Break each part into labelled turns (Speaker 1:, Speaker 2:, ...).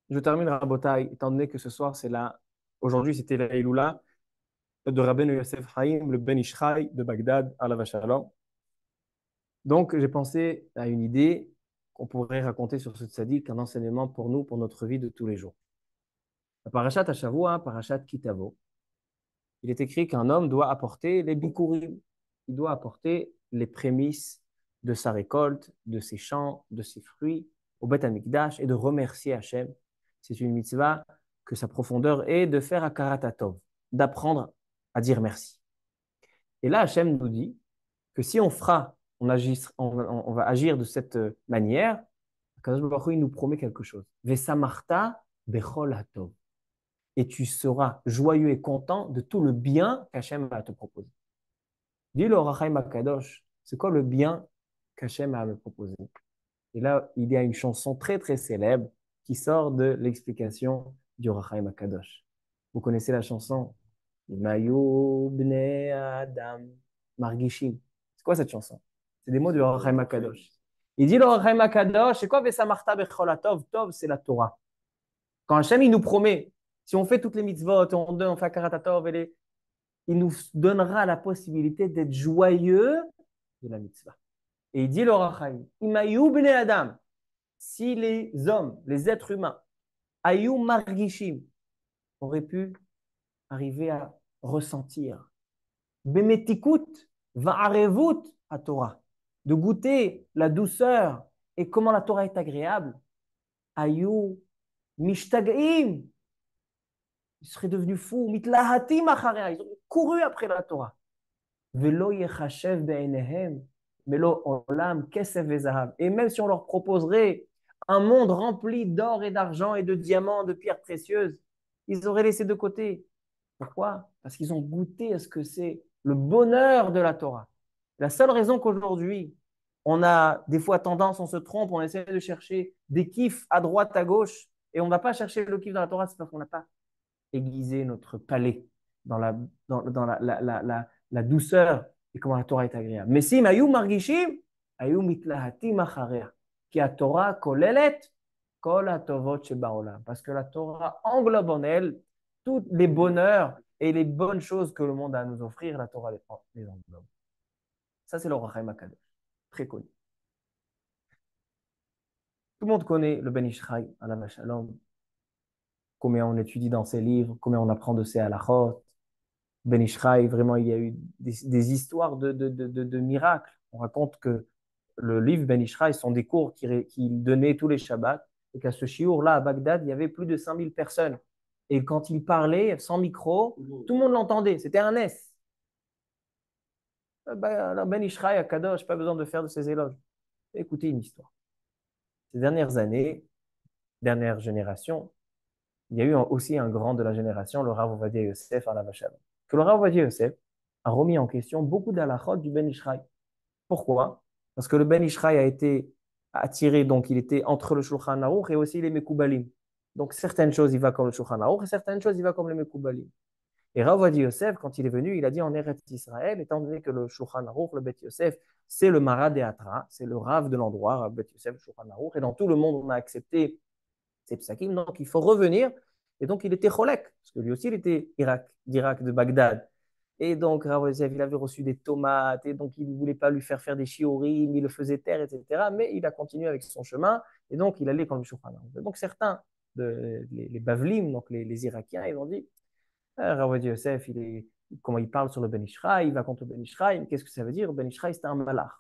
Speaker 1: Je termine Rabotai, étant donné que ce soir, aujourd'hui, c'était la Iloula de Rabbeinu Yosef Haïm, le Ben Ishraï de Bagdad, à Shalom. Donc, j'ai pensé à une idée qu'on pourrait raconter sur ce tzaddik, un enseignement pour nous, pour notre vie de tous les jours. La Parashat Hashavua, Parashat Kitavo, il est écrit qu'un homme doit apporter les bikurim. Il doit apporter les prémices de sa récolte, de ses champs, de ses fruits au Beth Amikdash et de remercier Hachem. C'est une mitzvah que sa profondeur est de faire Akarat Tov, d'apprendre à dire merci. Et là, Hachem nous dit que si on fera, on va agir de cette manière, Kadosh Baruch Hu, il nous promet quelque chose. Vesamarta bechol hatov. Et tu seras joyeux et content de tout le bien qu'Hachem va te proposer. Dis le Rachaim Akadosh, c'est quoi le bien qu'Hachem a à me proposer? Et là, il y a une chanson très très célèbre qui sort de l'explication du Rachaim Akadosh. Vous connaissez la chanson Mayu bnei Adam margishim. C'est quoi cette chanson? C'est des mots du Rachaim Akadosh. Il dit le Rachaim Akadosh, c'est quoi Vesamarta bechol hatov? Tov, c'est la Torah. Quand Hachem, il nous promet, si on fait toutes les mitzvot, on fait Akarat Tov, il nous donnera la possibilité d'être joyeux de la mitzvah. Et il dit le Rachaim, Imayu bnei Adam, si les hommes, les êtres humains, Ayu margishim, auraient pu arriver à ressentir, Bemetikut, Va'arevut à Torah, de goûter la douceur et comment la Torah est agréable, Ayu mishtagim, ils seraient devenus fous, mitlahatim achareha, ils ont couru après la Torah. Velo yechashev be'enehem, melo olam kesef vezahav. Et même si on leur proposerait un monde rempli d'or et d'argent et de diamants, de pierres précieuses, ils auraient laissé de côté. Pourquoi? Parce qu'ils ont goûté à ce que c'est le bonheur de la Torah. La seule raison qu'aujourd'hui, on a des fois tendance, on se trompe, on essaie de chercher des kiffs à droite, à gauche, et on ne va pas chercher le kiff dans la Torah, c'est parce qu'on n'a pas aiguiser notre palais dans la douceur et comment la Torah est agréable. Mais si mayu margishim, ayu mitlahatim acharea, qui a Torah kolelet kol hatovot shebaolam, parce que la Torah englobe en elle tous les bonheurs et les bonnes choses que le monde a à nous offrir, la Torah les englobe. Ça, c'est le Rachaim Akadosh, très connu. Tout le monde connaît le Ben Ishraï, Alav Shalom, combien on étudie dans ses livres, combien on apprend de ses halachot. Ben Ishraï, vraiment, il y a eu des histoires de miracles. On raconte que le livre Ben Ishraï sont des cours qu'il donnait tous les Shabbats et qu'à ce shiur-là, à Bagdad, il y avait plus de 5000 personnes. Et quand il parlait sans micro, tout le monde l'entendait. C'était un S. Alors Ben Ishraï à Kadosh, pas besoin de faire de ses éloges. Écoutez une histoire. Ces dernières années, dernière génération, il y a eu aussi un grand de la génération, le Rav Ovadia Yosef, alav shalom. Que le Rav Ovadia Yosef a remis en question beaucoup d'halachot du Ben Ishraï. Pourquoi? Parce que le Ben Ishraï a été attiré, donc il était entre le Shulchan Aruch et aussi les Mekoubalim. Donc certaines choses, il va comme le Shulchan Aruch et certaines choses, il va comme les Mekoubalim. Et Rav Ovadia Yosef, quand il est venu, il a dit en Eretz Israël, étant donné que le Shulchan Aruch, le Bet Yosef, c'est le Mara de Atra, c'est le Rav de l'endroit, Rav Bet Yosef, le Shulchan Aruch, et dans tout le monde, on a accepté ces psakim, donc il faut revenir. Et donc il était cholek, parce que lui aussi, il était d'Irak, de Bagdad. Et donc, Rav Yosef, il avait reçu des tomates, et donc il ne voulait pas lui faire des shiurim, il le faisait taire, etc. Mais il a continué avec son chemin, et donc il allait comme le Shulchan Aruch. Donc certains, les Bavlim, donc les Irakiens, ils ont dit, Rav Yosef, comment il parle sur le Ben Ishraï, il va contre le Ben Ishraï, qu'est-ce que ça veut dire? Ben Ishraï, c'était un malach.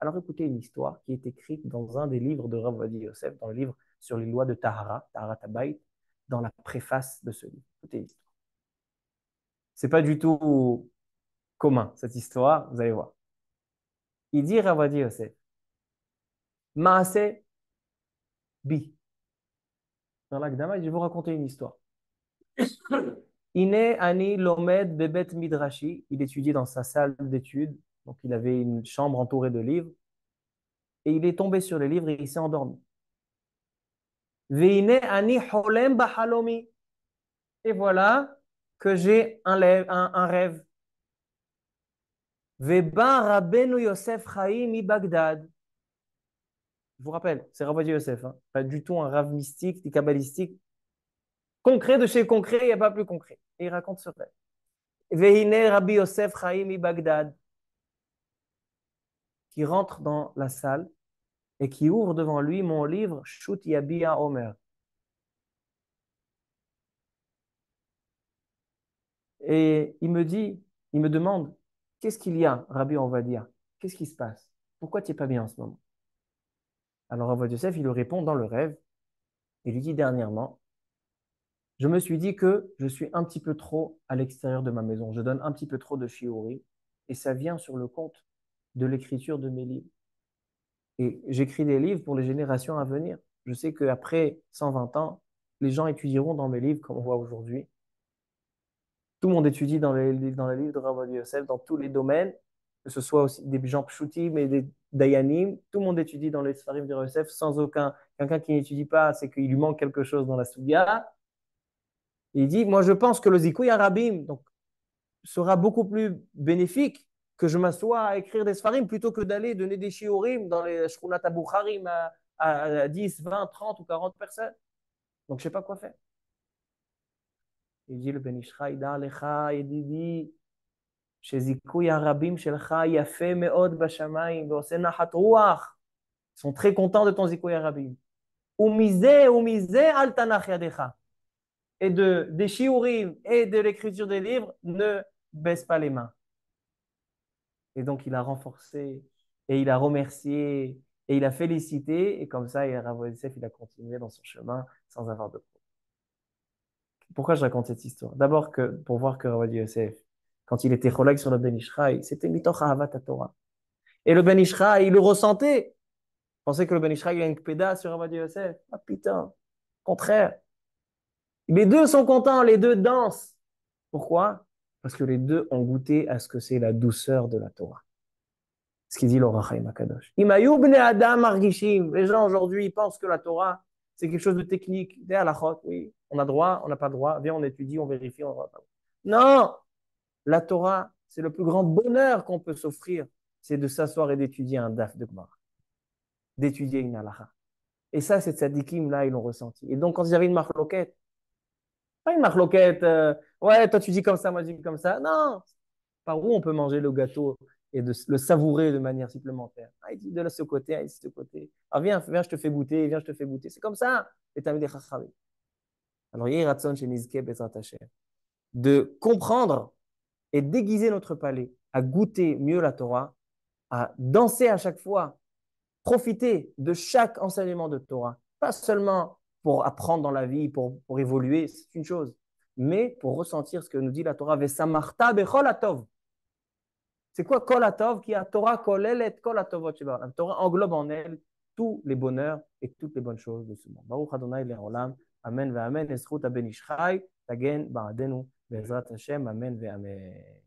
Speaker 1: Alors écoutez une histoire qui est écrite dans un des livres de Rav Yosef, dans le livre sur les lois de Tahara, Tahara Tabaït, dans la préface de ce livre. Écoutez l'histoire. C'est pas du tout commun, cette histoire, vous allez voir. Il dit Rav Yosef, Maase bi. Dans l'Agdama, je vais vous raconter une histoire. Ine ani lomed bebet midrashi. Il étudiait dans sa salle d'études. Donc, il avait une chambre entourée de livres. Et il est tombé sur les livres et il s'est endormi. Veine ani holem bahalomi. Et voilà que j'ai un rêve. Veba Rabbeinu Yosef Chaim mi Bagdad. Je vous rappelle, c'est Rav Yosef, hein. Pas du tout un rave mystique, ni kabbalistique. concret de chez concret, il n'y a pas plus concret. Et il raconte ce rêve. Vehine Rabbi Yosef Chaim Bagdad, qui rentre dans la salle et qui ouvre devant lui mon livre Shut Yabia Omer. Et il me demande, qu'est-ce qu'il y a, Rabbi Ovadia? Qu'est-ce qui se passe? Pourquoi tu n'es pas bien en ce moment? Alors Rabbi Yosef, il lui répond dans le rêve, il lui dit dernièrement, je me suis dit que je suis un petit peu trop à l'extérieur de ma maison, je donne un petit peu trop de shiuri, et ça vient sur le compte de l'écriture de mes livres. Et j'écris des livres pour les générations à venir. Je sais qu'après 120 ans, les gens étudieront dans mes livres comme on voit aujourd'hui. Tout le monde étudie dans les livres de Rabbi Yosef, dans tous les domaines, que ce soit aussi des gens pshutim et des dayanim. Tout le monde étudie dans les Sfarim de Rabbi Yosef sans aucun. Quelqu'un qui n'étudie pas, c'est qu'il lui manque quelque chose dans la Sugia. Il dit, moi je pense que le Zikouy Arabim donc, sera beaucoup plus bénéfique que je m'assoie à écrire des Sfarim plutôt que d'aller donner des shiurim dans les Shkunat Aboucharim à 10, 20, 30 ou 40 personnes. Donc je ne sais pas quoi faire. Il dit le Ben Ishraï, Lecha, Yedidi, שזיכוי הרבים שלך יפה מאוד בשמיים ועושה נחת רוח. Ils sont très contents de ton zikoui הרבים. ומזה אל תנח ידך. Et des shiurim et de l'écriture des livres, ne baisse pas les mains. Et donc il a renforcé et il a remercié et il a félicité et comme ça, Rav Yosef, il a continué dans son chemin sans avoir de problème. Pourquoi je raconte cette histoire? D'abord pour voir que Rav Yosef, quand il était cholag sur le Ben Ishraï, c'était mitoch ahavat Torah. Et le Ben Ishraï, il le ressentait. Il pensait que le Ben Ishraï, il a une péda sur Rav Yosef. Ah putain, contraire. Les deux sont contents, les deux dansent. Pourquoi? Parce que les deux ont goûté à ce que c'est la douceur de la Torah. Ce qu'il dit l'Or HaChaim HaKadosh. Imayou bnei Adam argishim. Les gens aujourd'hui, ils pensent que la Torah, c'est quelque chose de technique. Des halachot, oui. On a droit, on n'a pas droit. Viens, on étudie, on vérifie, on va pas. Non! La Torah, c'est le plus grand bonheur qu'on peut s'offrir. C'est de s'asseoir et d'étudier un daf de Gemara. D'étudier une halacha. Et ça, ces tzadikim, là, ils l'ont ressenti. Et donc, quand ils avaient une marloquette, pas une marloquette, ouais, toi tu dis comme ça, moi je dis comme ça. Non! Par où on peut manger le gâteau et de le savourer de manière supplémentaire. Ah, il dit de là, ce côté, ah, ici, ce côté. Ah, viens, viens, je te fais goûter, viens, je te fais goûter. C'est comme ça, les Talmidei Chachamim. Alors, Yehi Ratzon chez Nizke Bezrat Hashem, de comprendre et déguiser notre palais, à goûter mieux la Torah, à danser à chaque fois, profiter de chaque enseignement de Torah. Pas seulement pour apprendre dans la vie, pour évoluer, c'est une chose, mais pour ressentir ce que nous dit la Torah. Vesamarta bechol atov. C'est quoi Kol Atov qui a Torah kolelet Kol Atovot sheba. La Torah englobe en elle tous les bonheurs et toutes les bonnes choses de ce monde. Baruch Adonai le'olam. Amen ve'amen. Ezchut ben Ishchai tagen ba'adenu be'ezrat Hashem. Amen ve'amen.